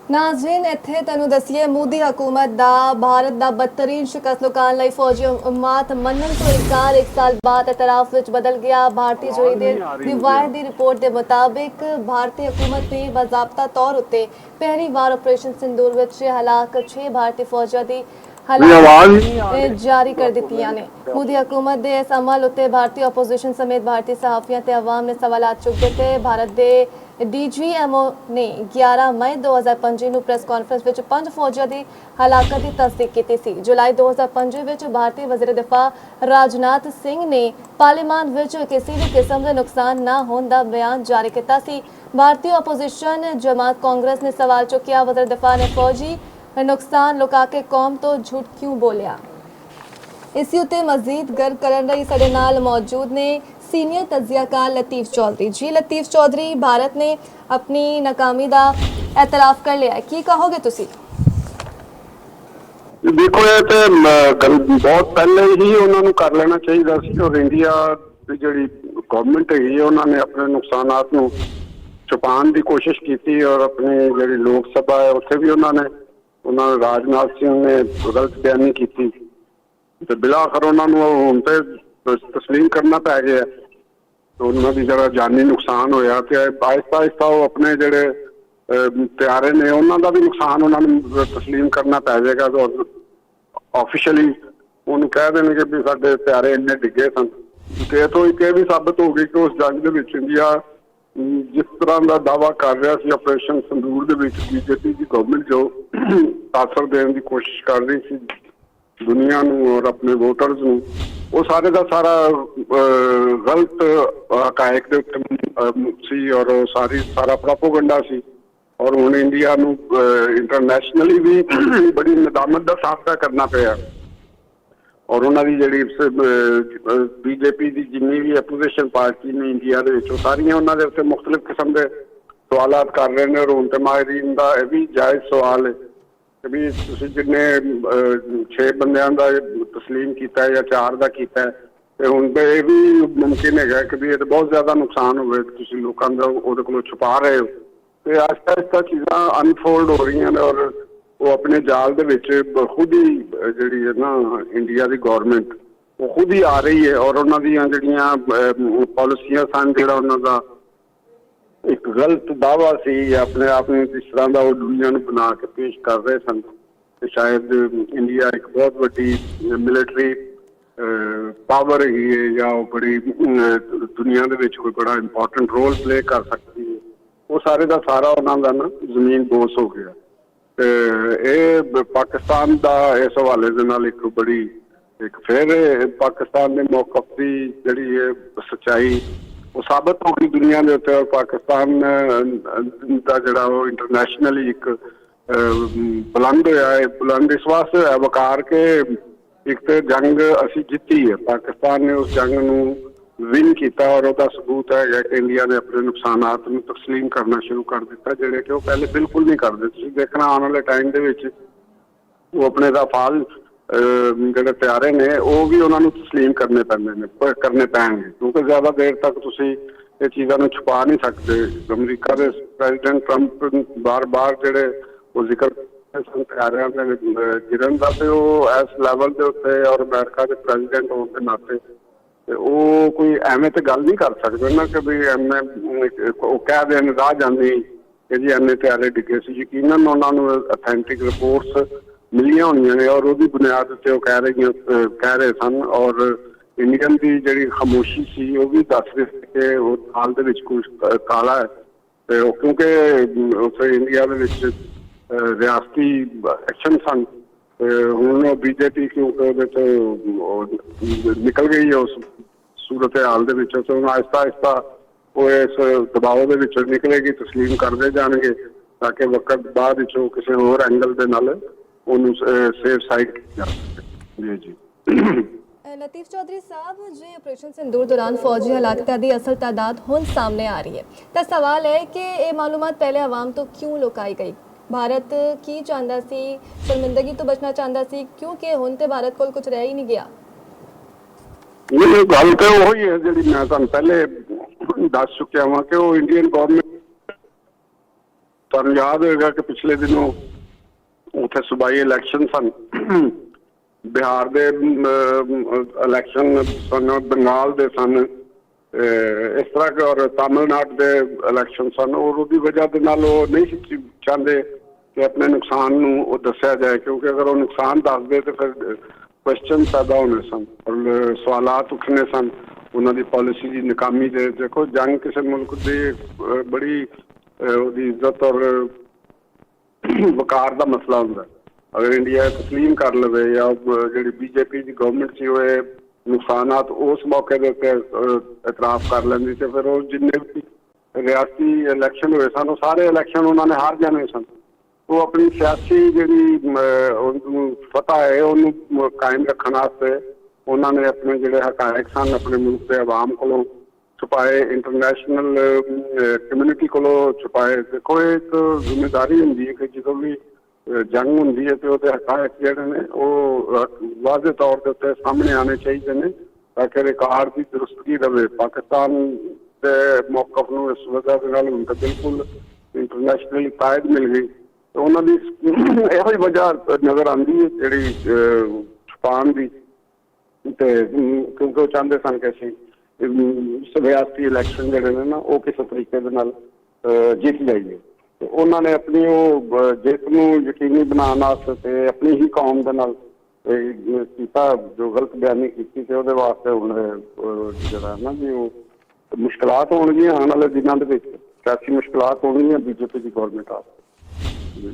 नाज़रीन इत्थे तुहानूं दस्सीए मोदी हुकूमत दा भारत दा बदतरीन शिकस्त लुकाउण लई फौजी उम्माद मनण तो इनकार एक साल बाद इतराफ विच बदल गया। भारतीय जरीदे दी वायर दी रिपोर्ट के मुताबिक भारतीय हुकूमत ने बाज़ाब्ता तौर उत्ते पहली बार ऑपरेशन सिंदूर विच हलाक 6 भारतीय फौजियां दी हलाकत जारी कर दित्तियां ने। मोदी हुकूमत दे इस अमल उत्ते भारतीय ओपोजिशन समेत भारतीय सहाफियां ते अवाम ने सवालात चुक दित्ते। भारत दे DGMO ने 11 मई 2025 ਨੂੰ ਪ੍ਰੈਸ ਕਾਨਫਰੰਸ ਵਿੱਚ 5 ਫੌਜੀਆਂ ਦੀ ਹਲਾਕਤ ਦੀ ਤਸਦੀਕ ਕੀਤੀ ਸੀ। ਜੁਲਾਈ 2025 ਵਿੱਚ ਭਾਰਤੀ ਵਜ਼ੀਰ ਦਿਫਾ ਰਾਜਨਾਥ ਸਿੰਘ ਨੇ ਪਾਰਲੀਮਾਨ ਵਿੱਚ ਕਿਸੇ ਵੀ ਕਿਸਮ ਦਾ ਨੁਕਸਾਨ ਨਾ ਹੋਣ ਦਾ ਬਿਆਨ ਜਾਰੀ ਕੀਤਾ ਸੀ। ਭਾਰਤੀ ਆਪੋਜੀਸ਼ਨ ਜਮਾਤ ਕਾਂਗਰਸ ਨੇ ਸਵਾਲ ਚੁੱਕਿਆ, ਵਜ਼ੀਰ ਦਿਫਾ ਨੇ ਫੌਜੀ ਨੁਕਸਾਨ ਲੁਕਾ ਕੇ ਕੌਮ ਤੋਂ ਝੂਠ ਕਿਉਂ ਬੋਲਿਆ। इसी उत्ते मजीद गर्व करन लई साडे नाल मौजूद ने सीनियर तजियाकार लतीफ चौधरी जी। लतीफ चौधरी, भारत ने अपनी नाकामी का एतराफ कर लिया, की कहोगे तुसी? देखो ये तो गल बहुत पहले ही उन्होंने कर लेना चाहिए सी और इंडिया की जी गवर्नमेंट है उन्होंने अपने नुकसानात नूं छुपाने की कोशिश की और अपनी जी लोक सभा है उत्थे भी उन्होंने राजनाथ सिंह ने गलत बयानी की तो बिला आखिर उन्होंने हुण ते तस्लीम करना पै गया। तो उन्होंने जरा जानी नुकसान होया तो आहिस्ता आहिस्ता वो अपने जोड़े प्यारे ने उन्होंने भी नुकसान उन्होंने तस्लीम करना पै जाएगा। तो ऑफिशियली उन्होंने कह देंगे भी साडे प्यारे इन्ने डिगे सन। तो एक भी साबित हो गई कि उस जंग दे विच इंडिया जिस तरह का दावा कर रहा सी ऑपरेशन संदूर दे विच BJP की गवर्नमेंट जो तासर देने की कोशिश कर रही थी दुनिया नूं और अपने वोटर्स नूं, वो सारे का सारा गलत हकायक दे उत्ते सी और सारा प्रोपोगंडा सी। और हुण इंडिया नूं इंटरनेशनली भी बड़ी नदामत का सामना करना पिया और उन्होंने जी BJP की जिन्नी भी अपोजिशन पार्टी ने इंडिया के सारिया उन्होंने उत्ते मुख्तलिफ किस्म के सवालात कर रहे हैं। और हुण ते माहिरीन का यह भी जायज़ सवाल है भी तुसीं जिन्ने 6 बंदियां दा तस्लीम किया या 4 का किया है हुण तो यह भी मुमकिन है कि भी ये तो बहुत ज़्यादा नुकसान हो तुसीं लोकां दा उहदे कोलों छुपा रहे हो। तो आहिस्ता आहिस्ता चीज़ां अनफोल्ड हो रही हैं और वो अपने जाल दे विच खुद ही जिहड़ी है ना इंडिया की गवर्नमेंट वो खुद ही आ रही है और उन्हां दीयां जिहड़ियां पॉलिसियां सन जिहड़ा उन्हां दा एक गलत दावा सी अपने आप में जिस तरह का वो दुनिया को बना के पेश कर रहे सन। तो शायद इंडिया एक बहुत बड़ी मिलिटरी पावर ही है या वो बड़ी दुनिया के कोई बड़ा इंपॉर्टेंट रोल प्ले कर सकती है, वो सारे का सारा उन्होंने ना जमीन बोस हो गया। तो ये पाकिस्तान का इस हवाले के नाल एक बड़ी एक फिर पाकिस्तान के मौकफ की जी है सच्चाई वो साबित हो गई दुनिया के उत्ते और पाकिस्तान का जड़ा वो इंटरनेशनली एक बुलंद होया है। बुलंद इस वास्ते है वकार के एक तो जंग असी जीती है, पाकिस्तान ने उस जंग नूं विन किया और उसका सबूत है कि इंडिया ने अपने नुकसानात नूं तस्लीम करना शुरू कर दिता जिहड़े कि वो पहले बिल्कुल नहीं करते। तुसीं देखना आने वाले टाइम दे विच वो अपने राफाल जोड़े प्यारे ने वो भी उन्होंने तस्लीम करने पैणगे क्योंकि ज़्यादा देर तक तुसी ये चीज़ों को छुपा नहीं सकते। अमरीका के प्रेजिडेंट ट्रंप बार बार जोड़े वो जिक्र प्यारियां गिरन का तो इस लैवल के उत्ते और अमेरिका के प्रेजिडेंट होने के नाते वो कोई एवें तो गल नहीं कर सकते ना कि भी एवें वो कह देन राह जांदी कि जी इन्ने प्यारे डिगे सी। यकीनन उन्होंने अथेंटिक रिपोर्ट्स मिलिया होनी ने और वो बुनियाद उत्ते कह रहे सन और इंडियन की जी खामोशी सी वो भी दस रहे थे कि वो दाल दे विच कुछ काला है। तो क्योंकि उसे इंडिया के रियासती एक्शन सन हुण BJP क्योंकि तो निकल गई है उस सूरत हाल दे विच तो आहिस्ता आहिस्ता वो इस दबाव दे विच निकलेगी तस्लीम करते जाएंगे ताकि वक्त बाद किसी होर एंगल के नाल सेफ साइड जी जी। लतीफ चौधरी साहब जी ऑपरेशन सिंदूर दौरान फौजी हलाकतां दी असल तादाद हुण सामने आ रही है तो सवाल है कि ये मालूमात पहले आवाम तो क्यों लुकाई गई? भारत की चाहता सी शर्मिंदगी तो बचना चाहता सी क्योंकि हुण ते भारत कोल कुछ रह ही नहीं गया। ये गल तो वही है जी मैं तुहानूं पहले दस चुकिया वा कि वो इंडियन गवर्नमेंट ਤੁਹਾਨੂੰ ਯਾਦ ਹੋਏਗਾ ਕਿ ਪਿਛਲੇ ਦਿਨੋਂ ਉੱਥੇ ਸੂਬਾਈ ਇਲੈਕਸ਼ਨ ਸਨ, ਬਿਹਾਰ ਦੇ ਇਲੈਕਸ਼ਨ ਸਨ, ਬੰਗਾਲ ਦੇ ਸਨ, ਇਸ ਤਰ੍ਹਾਂ ਕਿ ਔਰ ਤਾਮਿਲਨਾਡੂ ਦੇ ਇਲੈਕਸ਼ਨ ਸਨ। ਔਰ ਉਹਦੀ ਵਜ੍ਹਾ ਦੇ ਨਾਲ ਉਹ ਨਹੀਂ ਸੀ ਚਾਹੁੰਦੇ ਕਿ ਆਪਣੇ ਨੁਕਸਾਨ ਨੂੰ ਉਹ ਦੱਸਿਆ ਜਾਏ, ਕਿਉਂਕਿ ਅਗਰ ਉਹ ਨੁਕਸਾਨ ਦੱਸਦੇ ਤਾਂ ਫਿਰ ਕੁਐਸਚਨ ਪੈਦਾ ਹੋਣੇ ਸਨ ਔਰ ਸਵਾਲਾਤ ਉੱਠਣੇ ਸਨ ਉਹਨਾਂ ਦੀ ਪਾਲਿਸੀ ਦੀ ਨਾਕਾਮੀ ਦੇ। ਦੇਖੋ, ਜੰਗ ਕਿਸੇ ਮੁਲਕ ਦੀ ਬੜੀ ਉਹਦੀ ਇੱਜ਼ਤ ਔਰ ਵਕਾਰ ਦਾ ਮਸਲਾ ਹੁੰਦਾ। ਅਗਰ ਇੰਡੀਆ ਤਸਲੀਮ ਕਰ ਲਵੇ ਜਾਂ ਜਿਹੜੀ ਬੀਜੇਪੀ ਦੀ ਗਵਰਨਮੈਂਟ ਸੀ ਉਹ ਇਹ ਨੁਕਸਾਨਾਤ ਉਸ ਮੌਕੇ ਦੇ ਉੱਤੇ ਇਤਰਾਫ ਕਰ ਲੈਂਦੀ ਤੇ ਫਿਰ ਉਹ ਜਿੰਨੇ ਵੀ ਰਿਆਸਤੀ ਇਲੈਕਸ਼ਨ ਹੋਏ ਸਨ ਉਹ ਸਾਰੇ ਇਲੈਕਸ਼ਨ ਉਹਨਾਂ ਨੇ ਹਾਰ ਜਾਣੇ ਸਨ। ਉਹ ਆਪਣੀ ਸਿਆਸੀ ਜਿਹੜੀ ਉਹਨੂੰ ਫਤਹ ਹੈ ਉਹਨੂੰ ਕਾਇਮ ਰੱਖਣ ਵਾਸਤੇ ਉਹਨਾਂ ਨੇ ਆਪਣੇ ਜਿਹੜੇ ਹਕਾਇਕ ਸਨ ਆਪਣੇ ਮੁਲਕ ਦੇ ਆਵਾਮ ਕੋਲੋਂ ਛੁਪਾਏ, ਇੰਟਰਨੈਸ਼ਨਲ ਕਮਿਊਨਿਟੀ ਕੋਲੋਂ ਛੁਪਾਏ। ਦੇਖੋ, ਇਹ ਇੱਕ ਜ਼ਿੰਮੇਵਾਰੀ ਹੁੰਦੀ ਹੈ ਕਿ ਜਦੋਂ ਵੀ ਜੰਗ ਹੁੰਦੀ ਹੈ ਤੇ ਉਹਦੇ ਹਕਾਇਕ ਜਿਹੜੇ ਨੇ ਉਹ ਵਾਜ਼ੇ ਤੌਰ ਦੇ ਉੱਤੇ ਸਾਹਮਣੇ ਆਉਣੇ ਚਾਹੀਦੇ ਨੇ ਤਾਂ ਕਿ ਰਿਕਾਰਡ ਦੀ ਦਰੁਸਤਗੀ ਰਵੇ। ਪਾਕਿਸਤਾਨ ਦੇ ਮੌਕਫ ਨੂੰ ਇਸ ਵਜ੍ਹਾ ਦੇ ਨਾਲ ਹੁਣ ਤਾਂ ਬਿਲਕੁਲ ਇੰਟਰਨੈਸ਼ਨਲੀ ਤਾਇਦ ਮਿਲ ਗਈ। ਉਹਨਾਂ ਦੀ ਇਹੋ ਹੀ ਵਜ੍ਹਾ ਨਜ਼ਰ ਆਉਂਦੀ ਹੈ ਜਿਹੜੀ ਛੁਪਾਉਣ ਦੀ, ਤੇ ਕਿਉਂਕਿ ਉਹ ਚਾਹੁੰਦੇ ਸਨ ਕਿ ਅਸੀਂ ਰਿਆਸਤੀ ਇਲੈਕਸ਼ਨ ਜਿਹੜੇ ਨੇ ਨਾ ਉਹ ਕਿਸੇ ਤਰੀਕੇ ਦੇ ਨਾਲ ਜਿੱਤ ਜਾਈਏ। ਤੇ ਉਹਨਾਂ ਨੇ ਆਪਣੀ ਉਹ ਜਿੱਤ ਨੂੰ ਯਕੀਨੀ ਬਣਾਉਣ ਵਾਸਤੇ ਤੇ ਆਪਣੀ ਹੀ ਕੌਮ ਦੇ ਨਾਲ ਕੀਤਾ ਜੋ ਗਲਤ ਬਿਆਨੀ ਕੀਤੀ ਤੇ ਉਹਦੇ ਵਾਸਤੇ ਹੁਣ ਜਿਹੜਾ ਨਾ ਜੀ ਉਹ ਮੁਸ਼ਕਿਲਾਤ ਹੋਣਗੀਆਂ ਆਉਣ ਵਾਲੇ ਦਿਨਾਂ ਦੇ ਵਿੱਚ, ਸਿਆਸੀ ਮੁਸ਼ਕਿਲਾਤ ਹੋਣਗੀਆਂ ਬੀਜੇਪੀ ਦੀ ਗੌਰਮੈਂਟ ਵਾਸਤੇ।